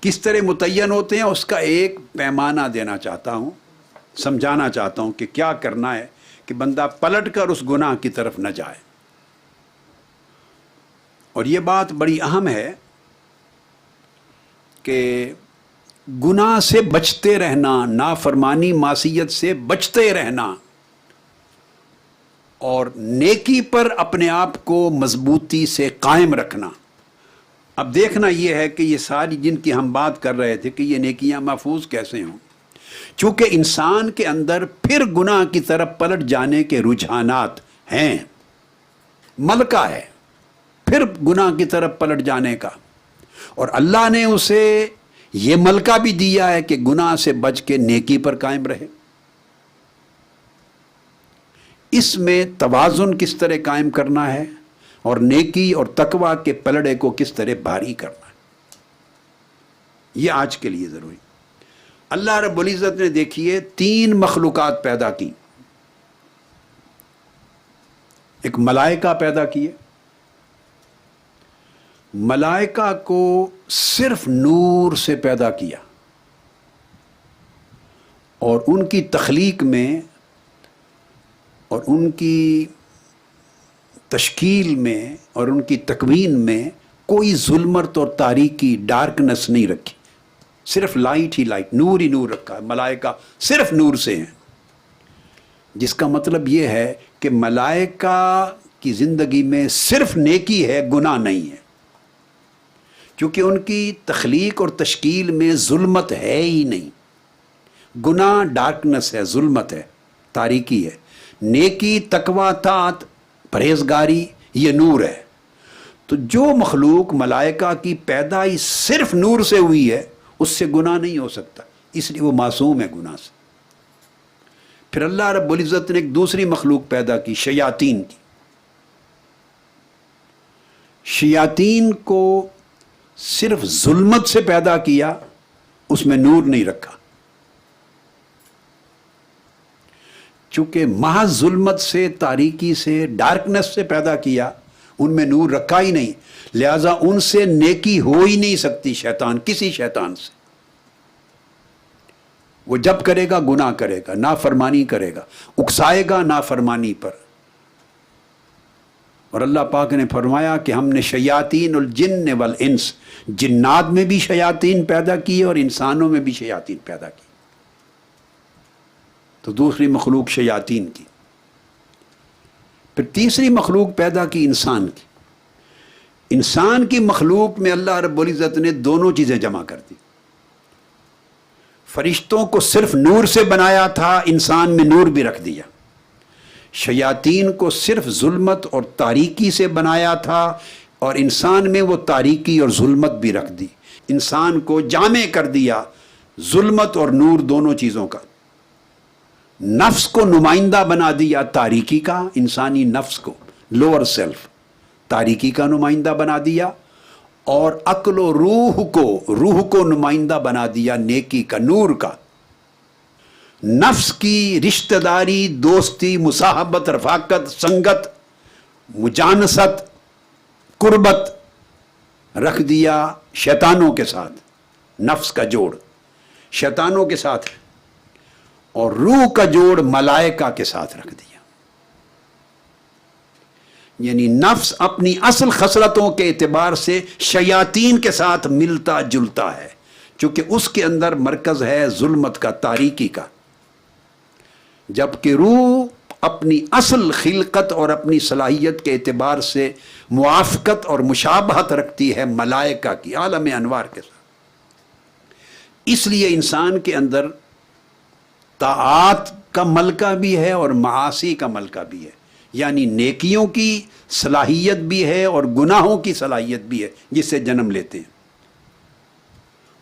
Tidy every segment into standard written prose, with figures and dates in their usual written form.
کس طرح متعین ہوتے ہیں اس کا ایک پیمانہ دینا چاہتا ہوں، سمجھانا چاہتا ہوں کہ کیا کرنا ہے کہ بندہ پلٹ کر اس گناہ کی طرف نہ جائے۔ اور یہ بات بڑی اہم ہے کہ گناہ سے بچتے رہنا، نافرمانی معصیت سے بچتے رہنا، اور نیکی پر اپنے آپ کو مضبوطی سے قائم رکھنا۔ اب دیکھنا یہ ہے کہ یہ ساری جن کی ہم بات کر رہے تھے کہ یہ نیکیاں محفوظ کیسے ہوں، چونکہ انسان کے اندر پھر گناہ کی طرف پلٹ جانے کے رجحانات ہیں، ملکہ ہے پھر گناہ کی طرف پلٹ جانے کا، اور اللہ نے اسے یہ ملکہ بھی دیا ہے کہ گناہ سے بچ کے نیکی پر قائم رہے۔ اس میں توازن کس طرح قائم کرنا ہے اور نیکی اور تقوی کے پلڑے کو کس طرح بھاری کرنا ہے، یہ آج کے لیے ضروری۔ اللہ رب العزت نے دیکھیے 3 مخلوقات پیدا کی، ایک ملائکہ پیدا کیے، ملائکہ کو صرف نور سے پیدا کیا، اور ان کی تخلیق میں اور ان کی تشکیل میں اور ان کی تکوین میں کوئی ظلمت اور تاریکی، ڈارکنس نہیں رکھی، صرف لائٹ ہی لائٹ، نور ہی نور رکھا ہے۔ ملائکہ صرف نور سے ہیں، جس کا مطلب یہ ہے کہ ملائکہ کی زندگی میں صرف نیکی ہے، گناہ نہیں ہے، کیونکہ ان کی تخلیق اور تشکیل میں ظلمت ہے ہی نہیں۔ گناہ ڈارکنس ہے، ظلمت ہے، تاریکی ہے، نیکی تقوی طاعت پرہیزگاری یہ نور ہے۔ تو جو مخلوق ملائکہ کی پیدائش صرف نور سے ہوئی ہے اس سے گناہ نہیں ہو سکتا، اس لیے وہ معصوم ہے گناہ سے۔ پھر اللہ رب العزت نے ایک دوسری مخلوق پیدا کی، شیاطین کی۔ شیاطین کو صرف ظلمت سے پیدا کیا، اس میں نور نہیں رکھا، چونکہ محض ظلمت سے، تاریکی سے، ڈارکنس سے پیدا کیا، ان میں نور رکھا ہی نہیں، لہذا ان سے نیکی ہو ہی نہیں سکتی۔ شیطان، کسی شیطان سے وہ جب کرے گا گناہ کرے گا، نافرمانی کرے گا، اکسائے گا نافرمانی پر۔ اور اللہ پاک نے فرمایا کہ ہم نے شیاطین الجن والانس، جنات میں بھی شیاطین پیدا کیے اور انسانوں میں بھی شیاطین پیدا کی۔ تو دوسری مخلوق شیاطین کی۔ پھر تیسری مخلوق پیدا کی انسان کی۔ انسان کی مخلوق میں اللہ رب العزت نے دونوں چیزیں جمع کر دی۔ فرشتوں کو صرف نور سے بنایا تھا، انسان میں نور بھی رکھ دیا۔ شیاطین کو صرف ظلمت اور تاریکی سے بنایا تھا، اور انسان میں وہ تاریکی اور ظلمت بھی رکھ دی۔ انسان کو جامع کر دیا ظلمت اور نور دونوں چیزوں کا۔ نفس کو نمائندہ بنا دیا تاریکی کا، انسانی نفس کو، لوور سیلف تاریکی کا نمائندہ بنا دیا، اور عقل و روح کو نمائندہ بنا دیا نیکی کا، نور کا۔ نفس کی رشتہ داری، دوستی، مصاحبت، رفاقت، سنگت، مجانست، قربت رکھ دیا شیطانوں کے ساتھ، نفس کا جوڑ شیطانوں کے ساتھ، اور روح کا جوڑ ملائکہ کے ساتھ رکھ دیا۔ یعنی نفس اپنی اصل خصلتوں کے اعتبار سے شیاطین کے ساتھ ملتا جلتا ہے، چونکہ اس کے اندر مرکز ہے ظلمت کا، تاریکی کا، جبکہ روح اپنی اصل خلقت اور اپنی صلاحیت کے اعتبار سے موافقت اور مشابہت رکھتی ہے ملائکہ کی، عالم انوار کے ساتھ۔ اس لیے انسان کے اندر طاعات کا ملکہ بھی ہے اور معاصی کا ملکہ بھی ہے، یعنی نیکیوں کی صلاحیت بھی ہے اور گناہوں کی صلاحیت بھی ہے، جس سے جنم لیتے ہیں۔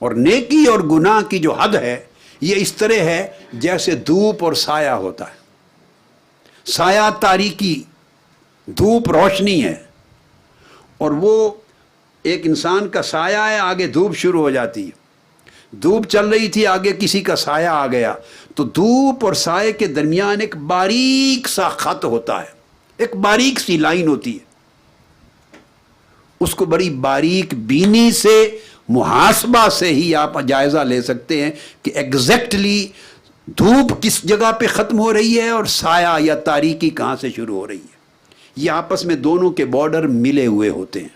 اور نیکی اور گناہ کی جو حد ہے یہ اس طرح ہے جیسے دھوپ اور سایہ ہوتا ہے۔ سایہ تاریکی، دھوپ روشنی ہے، اور وہ ایک انسان کا سایہ ہے، آگے دھوپ شروع ہو جاتی ہے۔ دھوپ چل رہی تھی، آگے کسی کا سایہ آ گیا، تو دھوپ اور سائے کے درمیان ایک باریک سا خط ہوتا ہے، ایک باریک سی لائن ہوتی ہے، اس کو بڑی باریک بینی سے محاسبہ سے ہی آپ جائزہ لے سکتے ہیں کہ ایگزیکٹلی دھوپ کس جگہ پہ ختم ہو رہی ہے اور سایہ یا تاریکی کہاں سے شروع ہو رہی ہے. یہ آپس میں دونوں کے بارڈر ملے ہوئے ہوتے ہیں.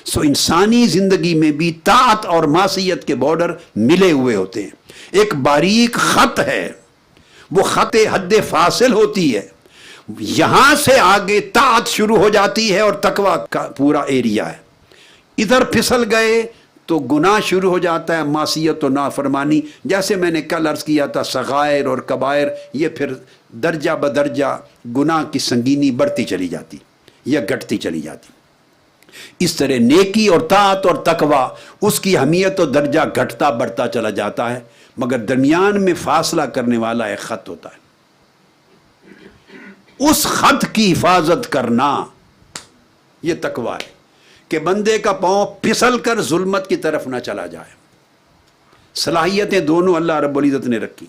سو انسانی زندگی میں بھی طاعت اور معصیت کے بارڈر ملے ہوئے ہوتے ہیں. ایک باریک خط ہے، وہ خط حد فاصل ہوتی ہے، یہاں سے آگے طاعت شروع ہو جاتی ہے اور تقویٰ کا پورا ایریا ہے. ادھر پھسل گئے تو گناہ شروع ہو جاتا ہے، معصیت و نافرمانی. جیسے میں نے کل عرض کیا تھا، صغائر اور کبائر، یہ پھر درجہ بدرجہ گناہ کی سنگینی بڑھتی چلی جاتی یا گھٹتی چلی جاتی. اس طرح نیکی اور طاعت اور تقویٰ، اس کی اہمیت و درجہ گھٹتا بڑھتا چلا جاتا ہے، مگر درمیان میں فاصلہ کرنے والا ایک خط ہوتا ہے. اس خط کی حفاظت کرنا یہ تقویٰ ہے کہ بندے کا پاؤں پھسل کر ظلمت کی طرف نہ چلا جائے. صلاحیتیں دونوں اللہ رب العزت نے رکھی.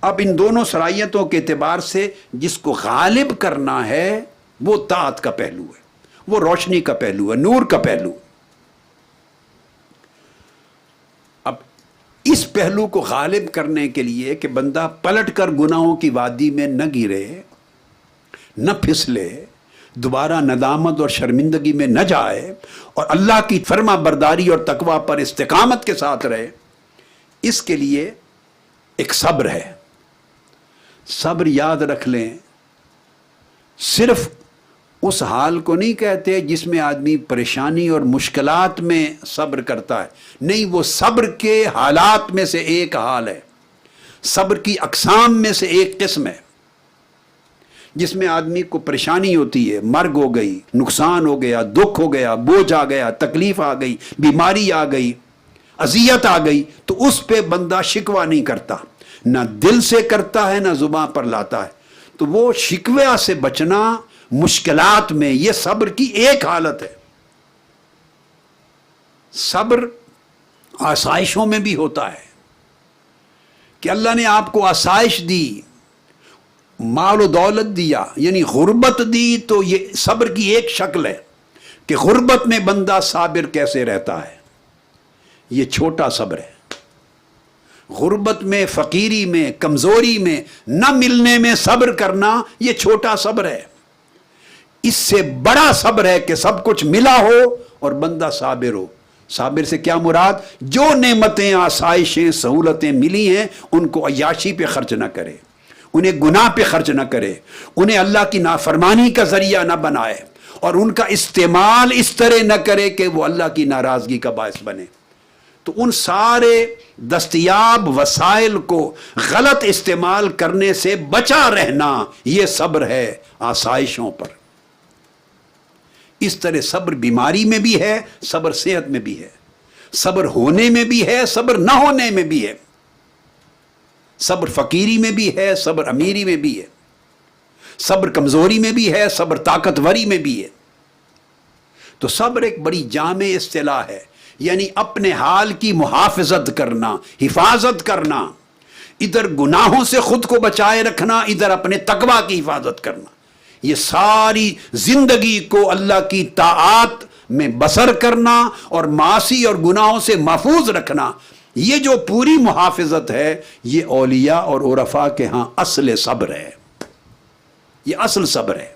اب ان دونوں صلاحیتوں کے اعتبار سے جس کو غالب کرنا ہے وہ طاعت کا پہلو ہے، وہ روشنی کا پہلو ہے، نور کا پہلو. اب اس پہلو کو غالب کرنے کے لیے کہ بندہ پلٹ کر گناہوں کی وادی میں نہ گرے، نہ پھسلے، دوبارہ ندامت اور شرمندگی میں نہ جائے، اور اللہ کی فرما برداری اور تقویٰ پر استقامت کے ساتھ رہے، اس کے لیے ایک صبر ہے. صبر یاد رکھ لیں، صرف اس حال کو نہیں کہتے جس میں آدمی پریشانی اور مشکلات میں صبر کرتا ہے، نہیں، وہ صبر کے حالات میں سے ایک حال ہے، صبر کی اقسام میں سے ایک قسم ہے، جس میں آدمی کو پریشانی ہوتی ہے، مرگ ہو گئی، نقصان ہو گیا، دکھ ہو گیا، بوجھ آ گیا، تکلیف آ گئی، بیماری آ گئی، اذیت آ گئی، تو اس پہ بندہ شکوہ نہیں کرتا، نہ دل سے کرتا ہے نہ زبان پر لاتا ہے. تو وہ شکوہ سے بچنا مشکلات میں، یہ صبر کی ایک حالت ہے. صبر آسائشوں میں بھی ہوتا ہے کہ اللہ نے آپ کو آسائش دی، مال و دولت دیا، یعنی غربت دی، تو یہ صبر کی ایک شکل ہے کہ غربت میں بندہ صابر کیسے رہتا ہے. یہ چھوٹا صبر ہے. غربت میں، فقیری میں، کمزوری میں، نہ ملنے میں صبر کرنا یہ چھوٹا صبر ہے. اس سے بڑا صبر ہے کہ سب کچھ ملا ہو اور بندہ صابر ہو. صابر سے کیا مراد؟ جو نعمتیں، آسائشیں، سہولتیں ملی ہیں ان کو عیاشی پہ خرچ نہ کرے، انہیں گناہ پہ خرچ نہ کرے، انہیں اللہ کی نافرمانی کا ذریعہ نہ بنائے، اور ان کا استعمال اس طرح نہ کرے کہ وہ اللہ کی ناراضگی کا باعث بنے. تو ان سارے دستیاب وسائل کو غلط استعمال کرنے سے بچا رہنا، یہ صبر ہے آسائشوں پر. اس طرح صبر بیماری میں بھی ہے، صبر صحت میں بھی ہے، صبر ہونے میں بھی ہے، صبر نہ ہونے میں بھی ہے، صبر فقیری میں بھی ہے، صبر امیری میں بھی ہے، صبر کمزوری میں بھی ہے، صبر طاقتوری میں بھی ہے. تو صبر ایک بڑی جامع اصطلاح ہے، یعنی اپنے حال کی محافظت کرنا، حفاظت کرنا، ادھر گناہوں سے خود کو بچائے رکھنا، ادھر اپنے تقویٰ کی حفاظت کرنا. یہ ساری زندگی کو اللہ کی طاعات میں بسر کرنا اور معاصی اور گناہوں سے محفوظ رکھنا، یہ جو پوری محافظت ہے، یہ اولیاء اور عرفاء کے ہاں اصل صبر ہے. یہ اصل صبر ہے،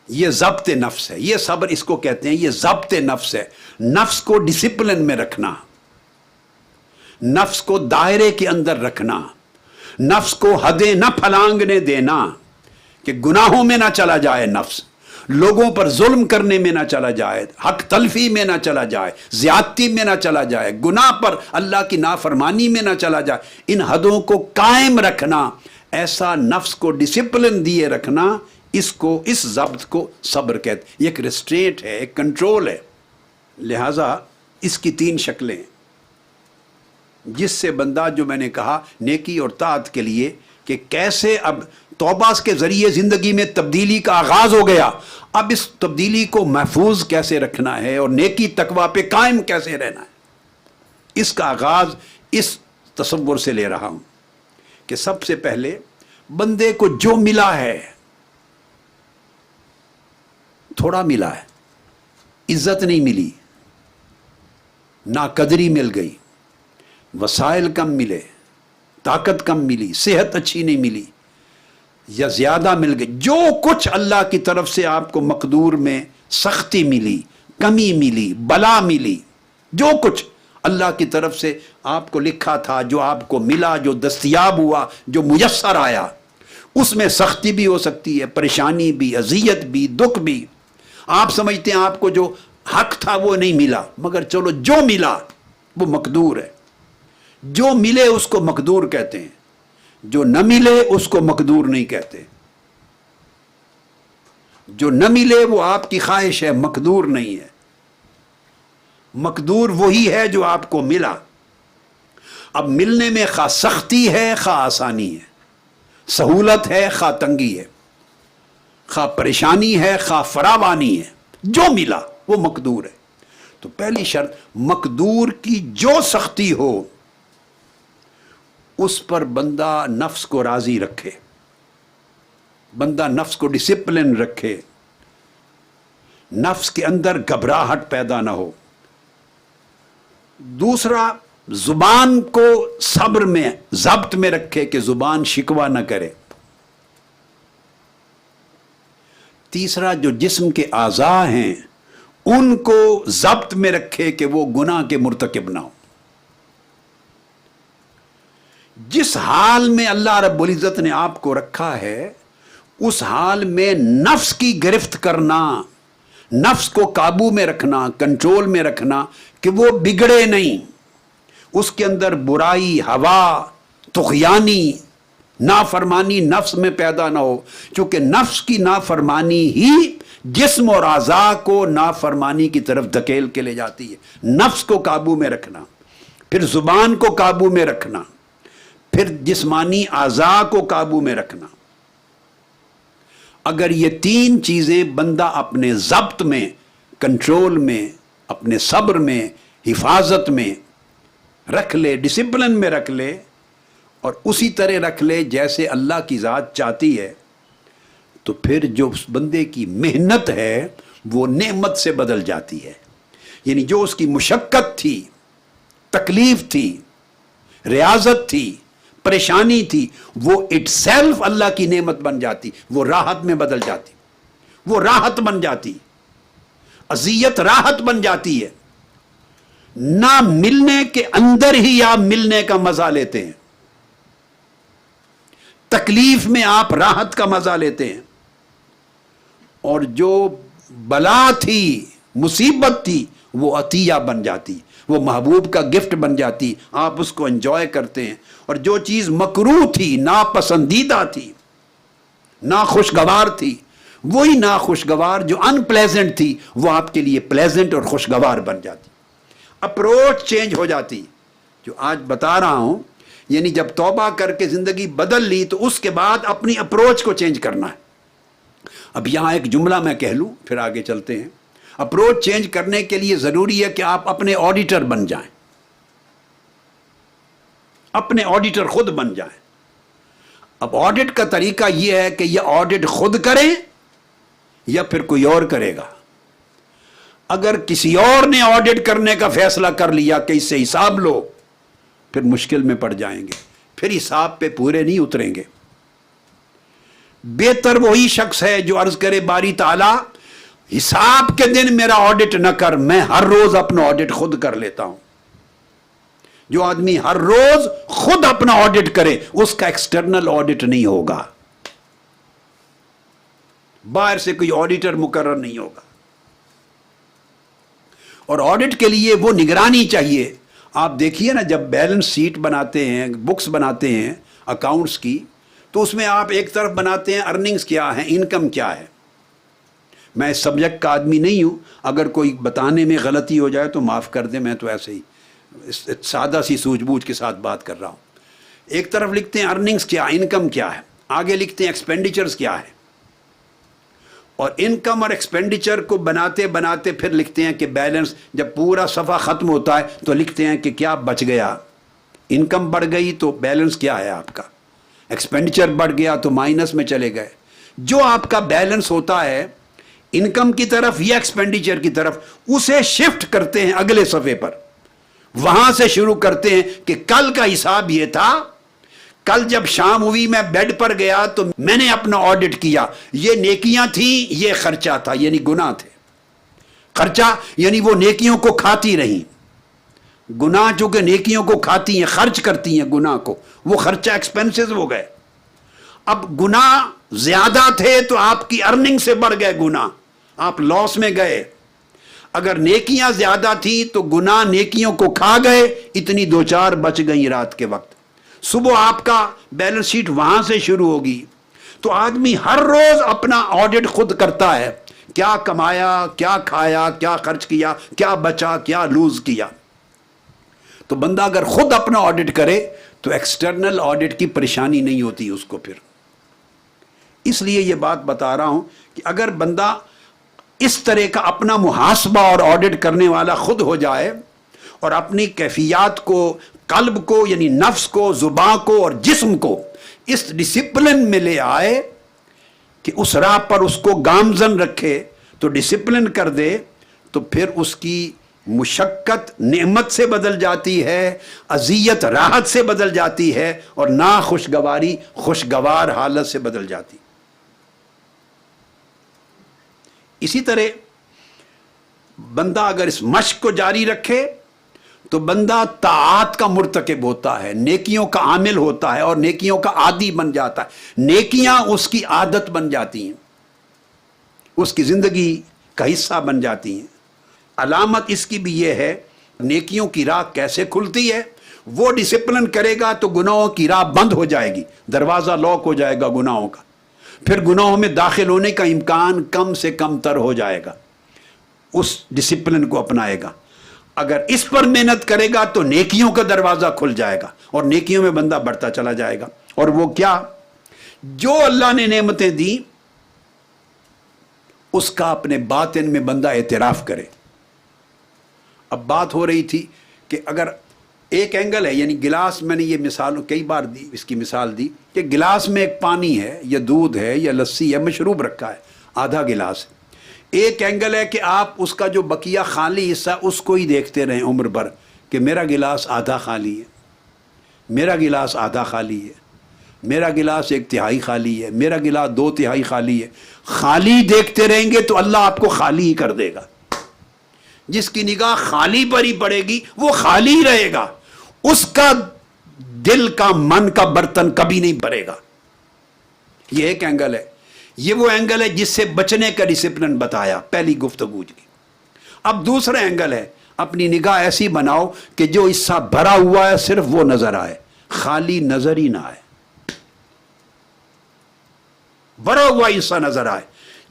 یہ ضبط نفس ہے. یہ صبر اس کو کہتے ہیں، یہ ضبط نفس ہے. نفس کو ڈسپلن میں رکھنا، نفس کو دائرے کے اندر رکھنا، نفس کو حدیں نہ پھلانگنے دینا کہ گناہوں میں نہ چلا جائے، نفس لوگوں پر ظلم کرنے میں نہ چلا جائے، حق تلفی میں نہ چلا جائے، زیادتی میں نہ چلا جائے، گناہ پر اللہ کی نافرمانی میں نہ چلا جائے. ان حدوں کو قائم رکھنا، ایسا نفس کو ڈسپلن دیے رکھنا، اس کو، اس ضبط کو صبر کہتے ہیں. یہ ایک ریسٹرینٹ ہے، ایک کنٹرول ہے. لہٰذا اس کی تین شکلیں، جس سے بندہ، جو میں نے کہا نیکی اور طاعت کے لیے کہ کیسے اب توبہ کے ذریعے زندگی میں تبدیلی کا آغاز ہو گیا، اب اس تبدیلی کو محفوظ کیسے رکھنا ہے اور نیکی تقویٰ پہ قائم کیسے رہنا ہے، اس کا آغاز اس تصور سے لے رہا ہوں کہ سب سے پہلے بندے کو جو ملا ہے، تھوڑا ملا ہے، عزت نہیں ملی، ناقدری مل گئی، وسائل کم ملے، طاقت کم ملی، صحت اچھی نہیں ملی یا زیادہ مل گئی، جو کچھ اللہ کی طرف سے آپ کو مقدور میں سختی ملی، کمی ملی، بلا ملی، جو کچھ اللہ کی طرف سے آپ کو لکھا تھا، جو آپ کو ملا، جو دستیاب ہوا، جو میسر آیا، اس میں سختی بھی ہو سکتی ہے، پریشانی بھی، اذیت بھی، دکھ بھی۔ آپ سمجھتے ہیں آپ کو جو حق تھا وہ نہیں ملا، مگر چلو جو ملا وہ مقدور ہے۔ جو ملے اس کو مقدور کہتے ہیں، جو نہ ملے اس کو مقدور نہیں کہتے۔ جو نہ ملے وہ آپ کی خواہش ہے، مقدور نہیں ہے۔ مقدور وہی ہے جو آپ کو ملا۔ اب ملنے میں خواہ سختی ہے خواہ آسانی ہے، سہولت ہے خواہ تنگی ہے، خواہ پریشانی ہے خواہ فراوانی ہے، جو ملا وہ مقدور ہے۔ تو پہلی شرط، مقدور کی جو سختی ہو اس پر بندہ نفس کو راضی رکھے، بندہ نفس کو ڈسپلن رکھے، نفس کے اندر گھبراہٹ پیدا نہ ہو۔ دوسرا، زبان کو صبر میں، ضبط میں رکھے کہ زبان شکوہ نہ کرے۔ تیسرا، جو جسم کے اعضاء ہیں ان کو ضبط میں رکھے کہ وہ گناہ کے مرتکب نہ ہو۔ جس حال میں اللہ رب العزت نے آپ کو رکھا ہے اس حال میں نفس کی گرفت کرنا، نفس کو قابو میں رکھنا، کنٹرول میں رکھنا کہ وہ بگڑے نہیں، اس کے اندر برائی، ہوا، طغیانی، نافرمانی نفس میں پیدا نہ ہو، چونکہ نفس کی نافرمانی ہی جسم اور اعضاء کو نافرمانی کی طرف دھکیل کے لے جاتی ہے۔ نفس کو قابو میں رکھنا، پھر زبان کو قابو میں رکھنا، پھر جسمانی اعضاء کو قابو میں رکھنا۔ اگر یہ تین چیزیں بندہ اپنے ضبط میں، کنٹرول میں، اپنے صبر میں، حفاظت میں رکھ لے، ڈسپلن میں رکھ لے، اور اسی طرح رکھ لے جیسے اللہ کی ذات چاہتی ہے، تو پھر جو اس بندے کی محنت ہے وہ نعمت سے بدل جاتی ہے۔ یعنی جو اس کی مشقت تھی، تکلیف تھی، ریاضت تھی، پریشانی تھی، وہ اٹ سیلف اللہ کی نعمت بن جاتی، وہ راحت میں بدل جاتی، وہ راحت بن جاتی، اذیت راحت بن جاتی ہے۔ نہ ملنے کے اندر ہی آپ ملنے کا مزہ لیتے ہیں، تکلیف میں آپ راحت کا مزہ لیتے ہیں، اور جو بلا تھی، مصیبت تھی، وہ عطیہ بن جاتی، وہ محبوب کا گفٹ بن جاتی، آپ اس کو انجوائے کرتے ہیں۔ اور جو چیز مکروہ تھی، ناپسندیدہ تھی، ناخوشگوار تھی، وہی ناخوشگوار جو ان پلیزنٹ تھی وہ آپ کے لیے پلیزنٹ اور خوشگوار بن جاتی، اپروچ چینج ہو جاتی۔ جو آج بتا رہا ہوں، یعنی جب توبہ کر کے زندگی بدل لی تو اس کے بعد اپنی اپروچ کو چینج کرنا ہے۔ اب یہاں ایک جملہ میں کہہ لوں پھر آگے چلتے ہیں۔ اپروچ چینج کرنے کے لیے ضروری ہے کہ آپ اپنے آڈیٹر بن جائیں، اپنے آڈیٹر خود بن جائیں۔ اب آڈٹ کا طریقہ یہ ہے کہ یہ آڈٹ خود کریں یا پھر کوئی اور کرے گا۔ اگر کسی اور نے آڈٹ کرنے کا فیصلہ کر لیا کہ اس سے حساب لو، پھر مشکل میں پڑ جائیں گے، پھر حساب پہ پورے نہیں اتریں گے۔ بہتر وہی شخص ہے جو عرض کرے باری تعالیٰ حساب کے دن میرا آڈٹ نہ کر، میں ہر روز اپنا آڈٹ خود کر لیتا ہوں۔ جو آدمی ہر روز خود اپنا آڈٹ کرے اس کا ایکسٹرنل آڈٹ نہیں ہوگا، باہر سے کوئی آڈیٹر مقرر نہیں ہوگا۔ اور آڈٹ کے لیے وہ نگرانی چاہیے۔ آپ دیکھیے نا، جب بیلنس شیٹ بناتے ہیں، بکس بناتے ہیں اکاؤنٹس کی، تو اس میں آپ ایک طرف بناتے ہیں ارننگز کیا ہے، انکم کیا ہے۔ میں اس سبجیکٹ کا آدمی نہیں ہوں، اگر کوئی بتانے میں غلطی ہو جائے تو معاف کر دیں، میں تو ایسے ہی سادہ سی سوجھ بوجھ کے ساتھ بات کر رہا ہوں۔ ایک طرف لکھتے ہیں ارننگز کیا، انکم کیا ہے، آگے لکھتے ہیں ایکسپینڈیچرز کیا ہے، اور انکم اور ایکسپینڈیچر کو بناتے بناتے پھر لکھتے ہیں کہ بیلنس، جب پورا صفحہ ختم ہوتا ہے تو لکھتے ہیں کہ کیا بچ گیا۔ انکم بڑھ گئی تو بیلنس کیا ہے آپ کا، ایکسپینڈیچر بڑھ گیا تو مائنس میں چلے گئے۔ جو آپ کا بیلنس ہوتا ہے انکم کی طرف یا ایکسپینڈیچر کی طرف، اسے شفٹ کرتے ہیں اگلے صفحے پر، وہاں سے شروع کرتے ہیں کہ کل کا حساب یہ تھا، کل جب شام ہوئی میں بیڈ پر گیا تو میں نے اپنا آڈٹ کیا، یہ نیکیاں تھیں، یہ خرچہ تھا، یعنی گناہ تھے۔ خرچہ یعنی وہ نیکیوں کو کھاتی رہیں، گناہ چونکہ نیکیوں کو کھاتی ہیں، خرچ کرتی ہیں گناہ کو، وہ خرچہ ایکسپینسز ہو گئے۔ اب گناہ زیادہ تھے تو آپ کی ارننگ سے بڑھ گئے گناہ، آپ لاس میں گئے۔ اگر نیکیاں زیادہ تھیں تو گناہ نیکیوں کو کھا گئے، اتنی دو چار بچ گئیں رات کے وقت۔ صبح آپ کا بیلنس شیٹ وہاں سے شروع ہوگی۔ تو آدمی ہر روز اپنا آڈٹ خود کرتا ہے، کیا کمایا، کیا کھایا، کیا خرچ کیا، کیا بچا، کیا لوز کیا۔ تو بندہ اگر خود اپنا آڈٹ کرے تو ایکسٹرنل آڈٹ کی پریشانی نہیں ہوتی اس کو پھر۔ اس لیے یہ بات بتا رہا ہوں کہ اگر بندہ اس طرح کا اپنا محاسبہ اور آڈٹ کرنے والا خود ہو جائے اور اپنی کیفیات کو، قلب کو یعنی نفس کو، زبان کو اور جسم کو اس ڈسپلن میں لے آئے کہ اس راہ پر اس کو گامزن رکھے، تو ڈسپلن کر دے، تو پھر اس کی مشقت نعمت سے بدل جاتی ہے، اذیت راحت سے بدل جاتی ہے، اور ناخوشگواری خوشگوار حالت سے بدل جاتی۔ اسی طرح بندہ اگر اس مشق کو جاری رکھے تو بندہ طاعات کا مرتکب ہوتا ہے، نیکیوں کا عامل ہوتا ہے اور نیکیوں کا عادی بن جاتا ہے، نیکیاں اس کی عادت بن جاتی ہیں، اس کی زندگی کا حصہ بن جاتی ہیں۔ علامت اس کی بھی یہ ہے، نیکیوں کی راہ کیسے کھلتی ہے، وہ ڈسپلن کرے گا تو گناہوں کی راہ بند ہو جائے گی، دروازہ لاک ہو جائے گا گناہوں کا، پھر گناہوں میں داخل ہونے کا امکان کم سے کم تر ہو جائے گا، اس ڈسپلن کو اپنائے گا۔ اگر اس پر محنت کرے گا تو نیکیوں کا دروازہ کھل جائے گا اور نیکیوں میں بندہ بڑھتا چلا جائے گا۔ اور وہ کیا؟ جو اللہ نے نعمتیں دی اس کا اپنے باطن میں بندہ اعتراف کرے۔ اب بات ہو رہی تھی کہ اگر ایک اینگل ہے، یعنی گلاس، میں نے یہ مثال کئی بار دی، اس کی مثال دی کہ گلاس میں ایک پانی ہے یا دودھ ہے یا لسی ہے، مشروب رکھا ہے، آدھا گلاس ہے۔ ایک اینگل ہے کہ آپ اس کا جو بقیہ خالی حصہ اس کو ہی دیکھتے رہیں عمر بھر کہ میرا گلاس آدھا خالی ہے، میرا گلاس آدھا خالی ہے، میرا گلاس ایک تہائی خالی ہے، میرا گلاس دو تہائی خالی ہے۔ خالی دیکھتے رہیں گے تو اللہ آپ کو خالی ہی کر دے گا۔ جس کی نگاہ خالی پر ہی پڑے گی وہ خالی ہی رہے گا، اس کا دل کا، من کا برتن کبھی نہیں بھرے گا۔ یہ ایک اینگل ہے۔ یہ وہ اینگل ہے جس سے بچنے کا ڈسپلن بتایا پہلی گفتگو کی۔ اب دوسرا اینگل ہے، اپنی نگاہ ایسی بناؤ کہ جو حصہ بھرا ہوا ہے صرف وہ نظر آئے، خالی نظر ہی نہ آئے، بھرا ہوا حصہ نظر آئے،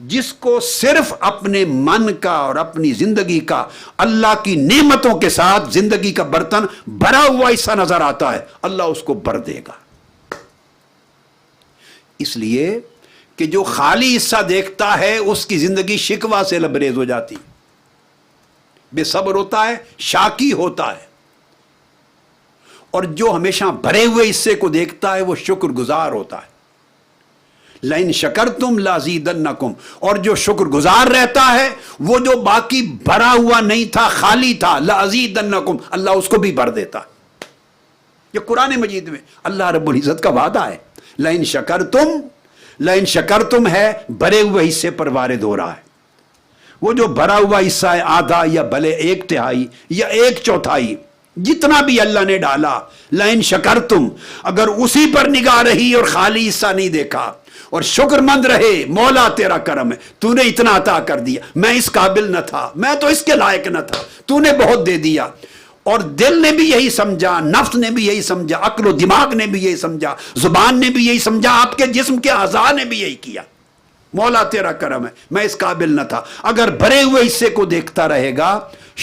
جس کو صرف اپنے من کا اور اپنی زندگی کا، اللہ کی نعمتوں کے ساتھ زندگی کا برتن بھرا ہوا حصہ نظر آتا ہے، اللہ اس کو بھر دے گا۔ اس لیے کہ جو خالی حصہ دیکھتا ہے اس کی زندگی شکوہ سے لبریز ہو جاتی، بے صبر ہوتا ہے، شاکی ہوتا ہے، اور جو ہمیشہ بھرے ہوئے حصے کو دیکھتا ہے وہ شکر گزار ہوتا ہے۔ لَإِن شَكَرْتُمْ لَأَزِيدَنَّكُمْ، اور جو شکر گزار رہتا ہے وہ جو باقی بھرا ہوا نہیں تھا، خالی تھا، لَأَزِيدَنَّكُمْ، اللہ اس کو بھی بھر دیتا۔ یہ قرآن مجید میں اللہ رب العزت کا وعدہ ہے۔ لَإِن شَكَرْتُمْ، لَإِن شَكَرْتُمْ ہے بھرے ہوئے حصے پر وارد ہو رہا ہے۔ وہ جو بھرا ہوا حصہ ہے، آدھا یا بھلے ایک تہائی یا ایک چوتھائی، جتنا بھی اللہ نے ڈالا، لَإِن شَكَرْتُمْ، اگر اسی پر نگاہ رہی اور خالی حصہ نہیں دیکھا اور شکر مند رہے، مولا تیرا کرم ہے، تو نے اتنا عطا کر دیا، میں اس قابل نہ تھا، میں تو اس کے لائق نہ تھا، تو نے بہت دے دیا، اور دل نے بھی یہی سمجھا، نفس نے بھی یہی سمجھا، عقل و دماغ نے بھی یہی سمجھا، زبان نے بھی یہی سمجھا، آپ کے جسم کے اعضاء نے بھی یہی کیا، مولا تیرا کرم ہے، میں اس قابل نہ تھا۔ اگر بھرے ہوئے حصے کو دیکھتا رہے گا،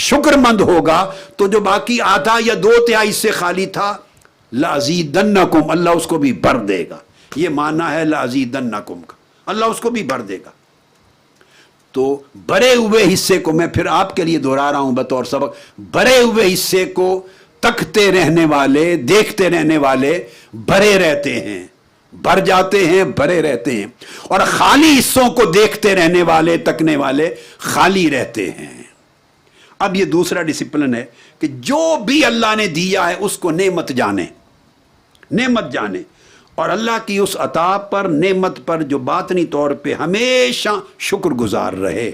شکر مند ہوگا، تو جو باقی آدھا یا دو تہائی حصے خالی تھا، لَأَزِيدَنَّكُمْ، اللہ اس کو بھی بھر دے گا۔ یہ معنی ہے لَأَزِيدَنَّكُمْ کا، اللہ اس کو بھی بھر دے گا۔ تو بھرے ہوئے حصے کو میں پھر آپ کے لیے دہرا رہا ہوں بطور سبق، بھرے ہوئے حصے کو تکتے رہنے والے، دیکھتے رہنے والے بھرے رہتے ہیں، بھر جاتے ہیں، بھرے رہتے ہیں، اور خالی حصوں کو دیکھتے رہنے والے، تکنے والے خالی رہتے ہیں۔ اب یہ دوسرا ڈسپلن ہے کہ جو بھی اللہ نے دیا ہے اس کو نعمت جانے، نعمت جانے، اور اللہ کی اس عطا پر، نعمت پر جو باطنی طور پہ ہمیشہ شکر گزار رہے،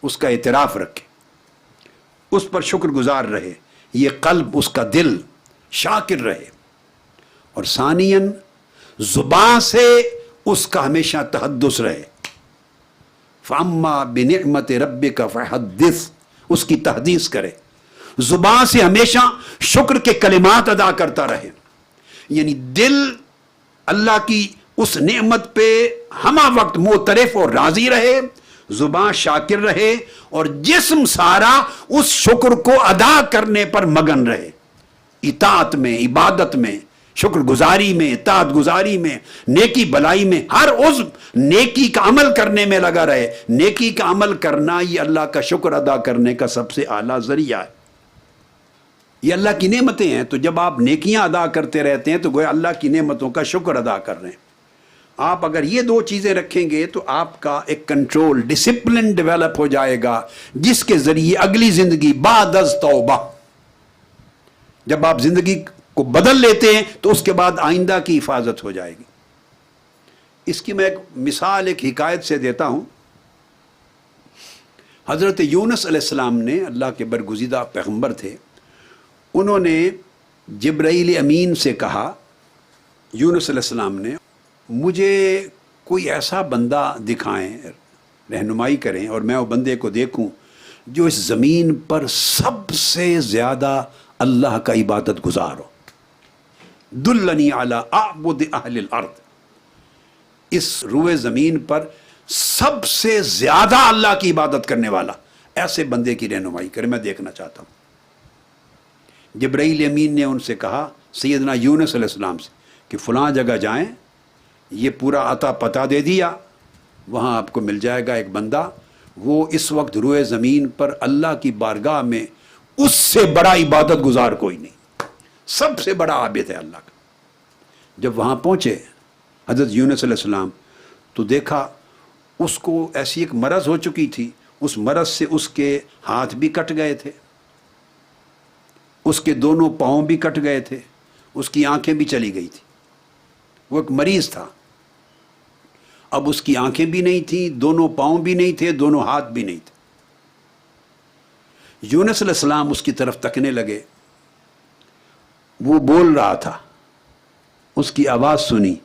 اس کا اعتراف رکھے، اس پر شکر گزار رہے، یہ قلب، اس کا دل شاکر رہے، اور ثانیاً زبان سے اس کا ہمیشہ تحدث رہے، فَأَمَّا بِنِعْمَةِ رَبِّكَ فَحَدِّثْ، اس کی تحدیث کرے، زبان سے ہمیشہ شکر کے کلمات ادا کرتا رہے، یعنی دل اللہ کی اس نعمت پہ ہمہ وقت معترف اور راضی رہے، زبان شاکر رہے، اور جسم سارا اس شکر کو ادا کرنے پر مگن رہے، اطاعت میں، عبادت میں، شکر گزاری میں، اطاعت گزاری میں، نیکی بلائی میں، ہر عضو نیکی کا عمل کرنے میں لگا رہے۔ نیکی کا عمل کرنا یہ اللہ کا شکر ادا کرنے کا سب سے اعلیٰ ذریعہ ہے، یہ اللہ کی نعمتیں ہیں۔ تو جب آپ نیکیاں ادا کرتے رہتے ہیں تو گویا اللہ کی نعمتوں کا شکر ادا کر رہے ہیں۔ آپ اگر یہ دو چیزیں رکھیں گے تو آپ کا ایک کنٹرول، ڈسپلن ڈیولپ ہو جائے گا، جس کے ذریعے اگلی زندگی بعد از توبہ، جب آپ زندگی کو بدل لیتے ہیں تو اس کے بعد آئندہ کی حفاظت ہو جائے گی۔ اس کی میں ایک مثال، ایک حکایت سے دیتا ہوں۔ حضرت یونس علیہ السلام نے، اللہ کے برگزیدہ پیغمبر تھے، انہوں نے جبرائیل امین سے کہا، یونس علیہ السلام نے، مجھے کوئی ایسا بندہ دکھائیں، رہنمائی کریں، اور میں وہ بندے کو دیکھوں جو اس زمین پر سب سے زیادہ اللہ کا عبادت گزار ہو۔ دلنی علی اعبد اہل الارض، اس روئے زمین پر سب سے زیادہ اللہ کی عبادت کرنے والا ایسے بندے کی رہنمائی کرے، میں دیکھنا چاہتا ہوں۔ جبرائیل امین نے ان سے کہا، سیدنا یونس علیہ السلام سے، کہ فلاں جگہ جائیں، یہ پورا عطا پتہ دے دیا، وہاں آپ کو مل جائے گا ایک بندہ، وہ اس وقت روئے زمین پر اللہ کی بارگاہ میں اس سے بڑا عبادت گزار کوئی نہیں، سب سے بڑا عابد ہے اللہ کا۔ جب وہاں پہنچے حضرت یونس علیہ السلام تو دیکھا اس کو ایسی ایک مرض ہو چکی تھی، اس مرض سے اس کے ہاتھ بھی کٹ گئے تھے، اس کے دونوں پاؤں بھی کٹ گئے تھے، اس کی آنکھیں بھی چلی گئی تھی، وہ ایک مریض تھا۔ اب اس کی آنکھیں بھی نہیں تھیں، دونوں پاؤں بھی نہیں تھے، دونوں ہاتھ بھی نہیں تھے۔ یونس علیہ السلام اس کی طرف تکنے لگے، وہ بول رہا تھا، اس کی آواز سنی،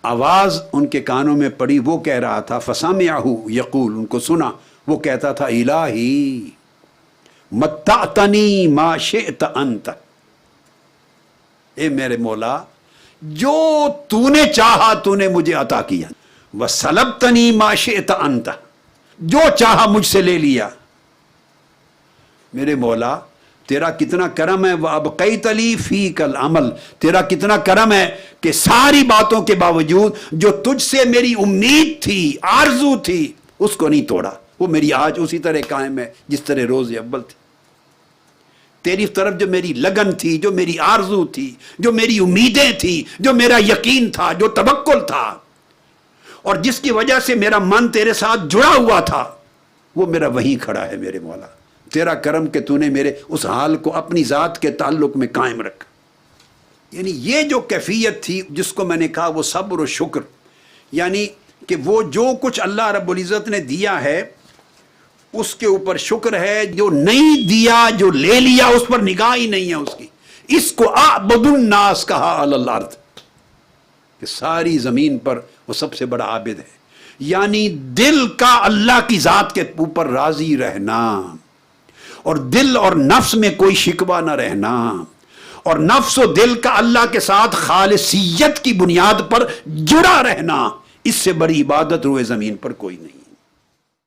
آواز ان کے کانوں میں پڑی، وہ کہہ رہا تھا، فسمعہ یقول، ان کو سنا، وہ کہتا تھا، الہی متعتنی ما شئت انت، اے میرے مولا جو تو نے چاہا تو نے مجھے عطا کیا، وسلبتنی ما شئت انت، جو چاہا مجھ سے لے لیا۔ میرے مولا تیرا کتنا کرم ہے، وَأَبْقَيْتَ لِي فِيكَ الْعَمَلَ، تیرا کتنا کرم ہے کہ ساری باتوں کے باوجود جو تجھ سے میری امید تھی، آرزو تھی، اس کو نہیں توڑا، وہ میری آج اسی طرح قائم ہے جس طرح روز اول تھی۔ تیری طرف جو میری لگن تھی، جو میری آرزو تھی، جو میری امیدیں تھی، جو میرا یقین تھا، جو توکل تھا، اور جس کی وجہ سے میرا من تیرے ساتھ جڑا ہوا تھا، وہ میرا وہیں کھڑا ہے میرے مولا۔ تیرا کرم کہ تو نے میرے اس حال کو اپنی ذات کے تعلق میں قائم رکھا۔ یعنی یہ جو کیفیت تھی جس کو میں نے کہا وہ صبر و شکر، یعنی کہ وہ جو کچھ اللہ رب العزت نے دیا ہے اس کے اوپر شکر ہے، جو نہیں دیا، جو لے لیا، اس پر نگاہ ہی نہیں ہے اس کی۔ اس کو اعبد الناس کہا علی الارض، کہ ساری زمین پر وہ سب سے بڑا عابد ہے، یعنی دل کا اللہ کی ذات کے اوپر راضی رہنا، اور دل اور نفس میں کوئی شکوہ نہ رہنا، اور نفس و دل کا اللہ کے ساتھ خالصیت کی بنیاد پر جڑا رہنا، اس سے بڑی عبادت روئے زمین پر کوئی نہیں۔